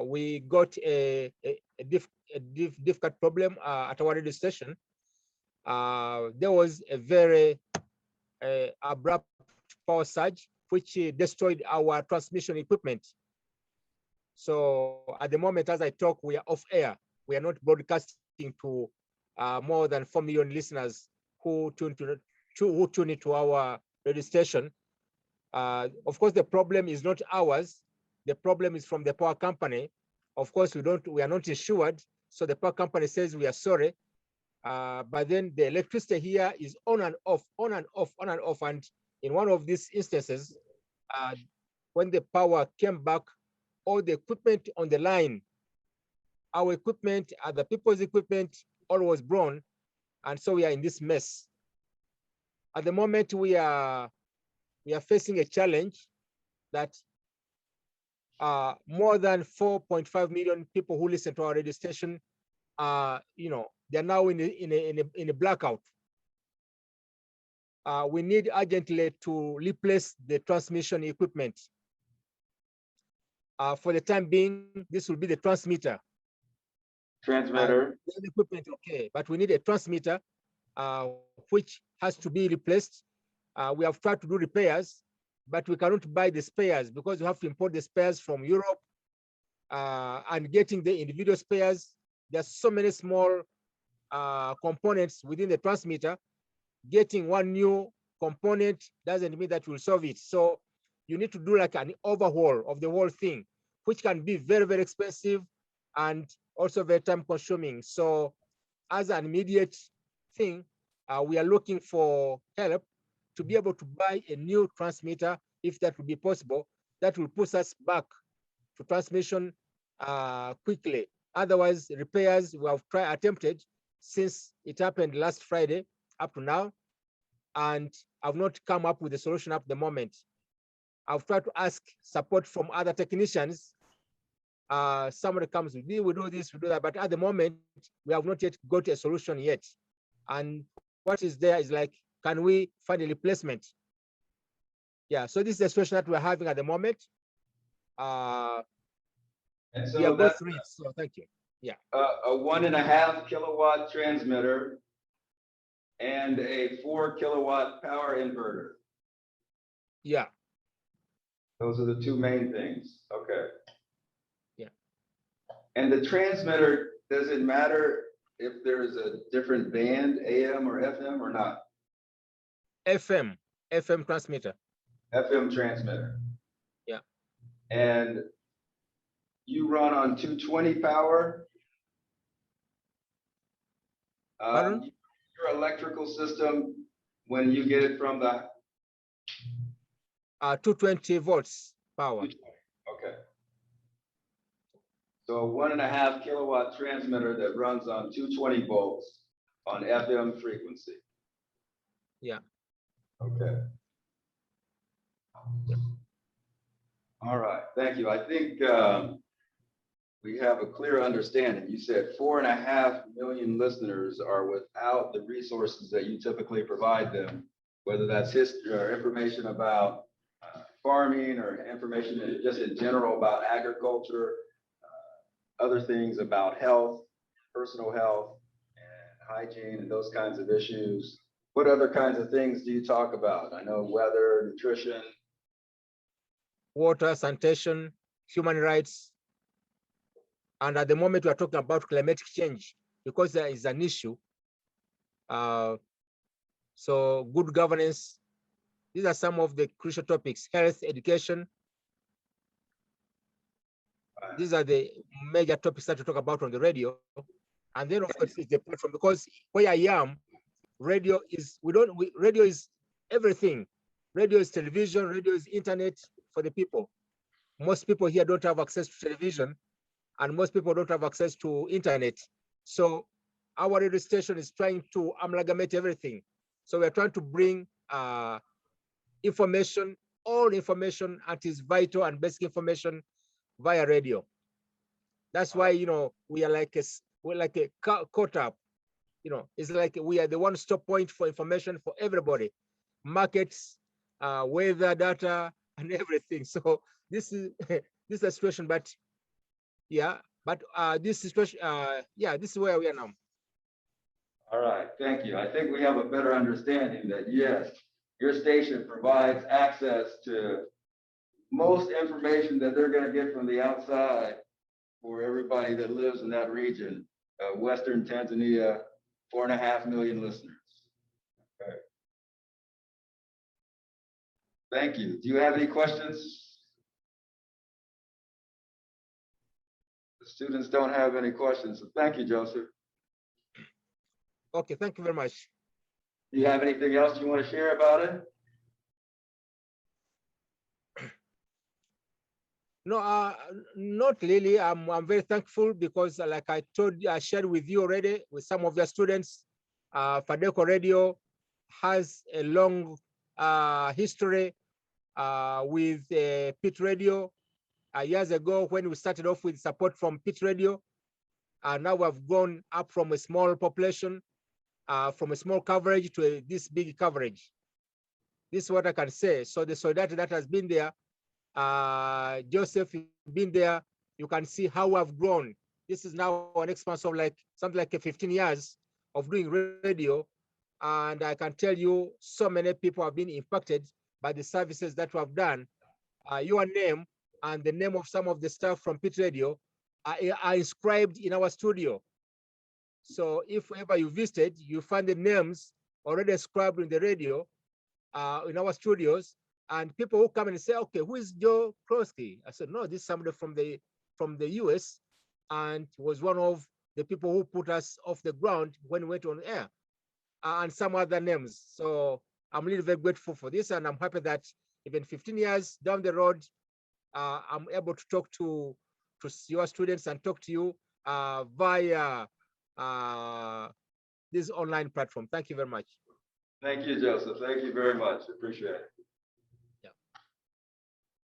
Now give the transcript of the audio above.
we got a difficult problem at our radio station. There was a very abrupt power surge, which destroyed our transmission equipment. So at the moment, as I talk, we are off air. We are not broadcasting to more than 4 million listeners who tune into our radio station. Of course, the problem is not ours. The problem is from the power company. Of course, we are not insured. So the power company says we are sorry. But then the electricity here is on and off, on and off, on and off. And in one of these instances, when the power came back, all the equipment on the line, our equipment, other people's equipment, all was blown. And so we are in this mess. At the moment, we are facing a challenge that more than 4.5 million people who listen to our radio station, they're now in a blackout. We need urgently to replace the transmission equipment. For the time being, this will be the transmitter. Transmitter. The equipment, okay, but we need a transmitter, which has to be replaced. We have tried to do repairs, but we cannot buy the spares because we have to import the spares from Europe. And getting the individual spares, there's so many small components within the transmitter. Getting one new component doesn't mean that will solve it. So you need to do like an overhaul of the whole thing, which can be very, very expensive and also very time consuming. So as an immediate thing, we are looking for help to be able to buy a new transmitter, if that would be possible. That will push us back to transmission quickly. Otherwise, repairs we have attempted since it happened last Friday up to now, and I've not come up with a solution at the moment. I've tried to ask support from other technicians. Somebody comes with me, we do this, we do that, but at the moment, we have not yet got a solution yet. And what is there is like, can we find a replacement? Yeah, so this is the situation that we're having at the moment. And so yeah, that's through it, so thank you. Yeah. A 1.5 kilowatt transmitter and a 4 kilowatt power inverter. Yeah. Those are the two main things. Okay. Yeah. And the transmitter, does it matter if there's a different band, AM or FM or not? FM transmitter. FM transmitter. Yeah. And you run on 220 power. Your electrical system, when you get it from the 220 volts power. Okay. So a 1.5 kilowatt transmitter that runs on 220 volts on FM frequency. Yeah. Okay. All right, thank you. I think we have a clear understanding. You said 4.5 million listeners are without the resources that you typically provide them, whether that's history or information about farming or information just in general about agriculture, other things about health, personal health and hygiene and those kinds of issues. What other kinds of things do you talk about? I know weather, nutrition. Water, sanitation, human rights. And at the moment we are talking about climatic change because there is an issue. So good governance, these are some of the crucial topics, health, education. These are the major topics that we talk about on the radio. And then of course it's the platform, because where I am, radio is, radio is everything. Radio is television, radio is internet for the people. Most people here don't have access to television and most people don't have access to internet. So our radio station is trying to amalgamate everything. So we're trying to bring information, all information that is vital and basic information via radio. That's why, we are like a caught up. It's like we are the one-stop point for information for everybody, markets, weather data, and everything. So this is a situation, but Yeah, but this situation, yeah, this is where we are now. All right, thank you. I think we have a better understanding that yes, your station provides access to most information that they're going to get from the outside for everybody that lives in that region, Western Tanzania, 4.5 million listeners. Okay. Thank you. Do you have any questions? The students don't have any questions, so thank you, Joseph. Okay, thank you very much. Do you have anything else you want to share about it? No, not really. I'm very thankful because, like I shared with you already, with some of your students, FADECO Radio has a long history with Pit Radio. Years ago, when we started off with support from Pit Radio, now we've gone up from a small population, from a small coverage to this big coverage. This is what I can say. So the solidarity that has been there, Joseph, you've been there, you can see how we've grown. This is now an expanse of like something like 15 years of doing radio. And I can tell you so many people have been impacted by the services that we have done. Your name and the name of some of the staff from Pit Radio are inscribed in our studio. So if ever you visited, you find the names already inscribed in the radio, in our studios, and people who come and say, okay, who is Joe Krosky? I said, no, this is somebody from the US, and was one of the people who put us off the ground when we went on air, and some other names. So I'm really very grateful for this, and I'm happy that even 15 years down the road, I'm able to talk to your students and talk to you via this online platform. Thank you very much. Thank you, Joseph. Thank you very much. Appreciate it.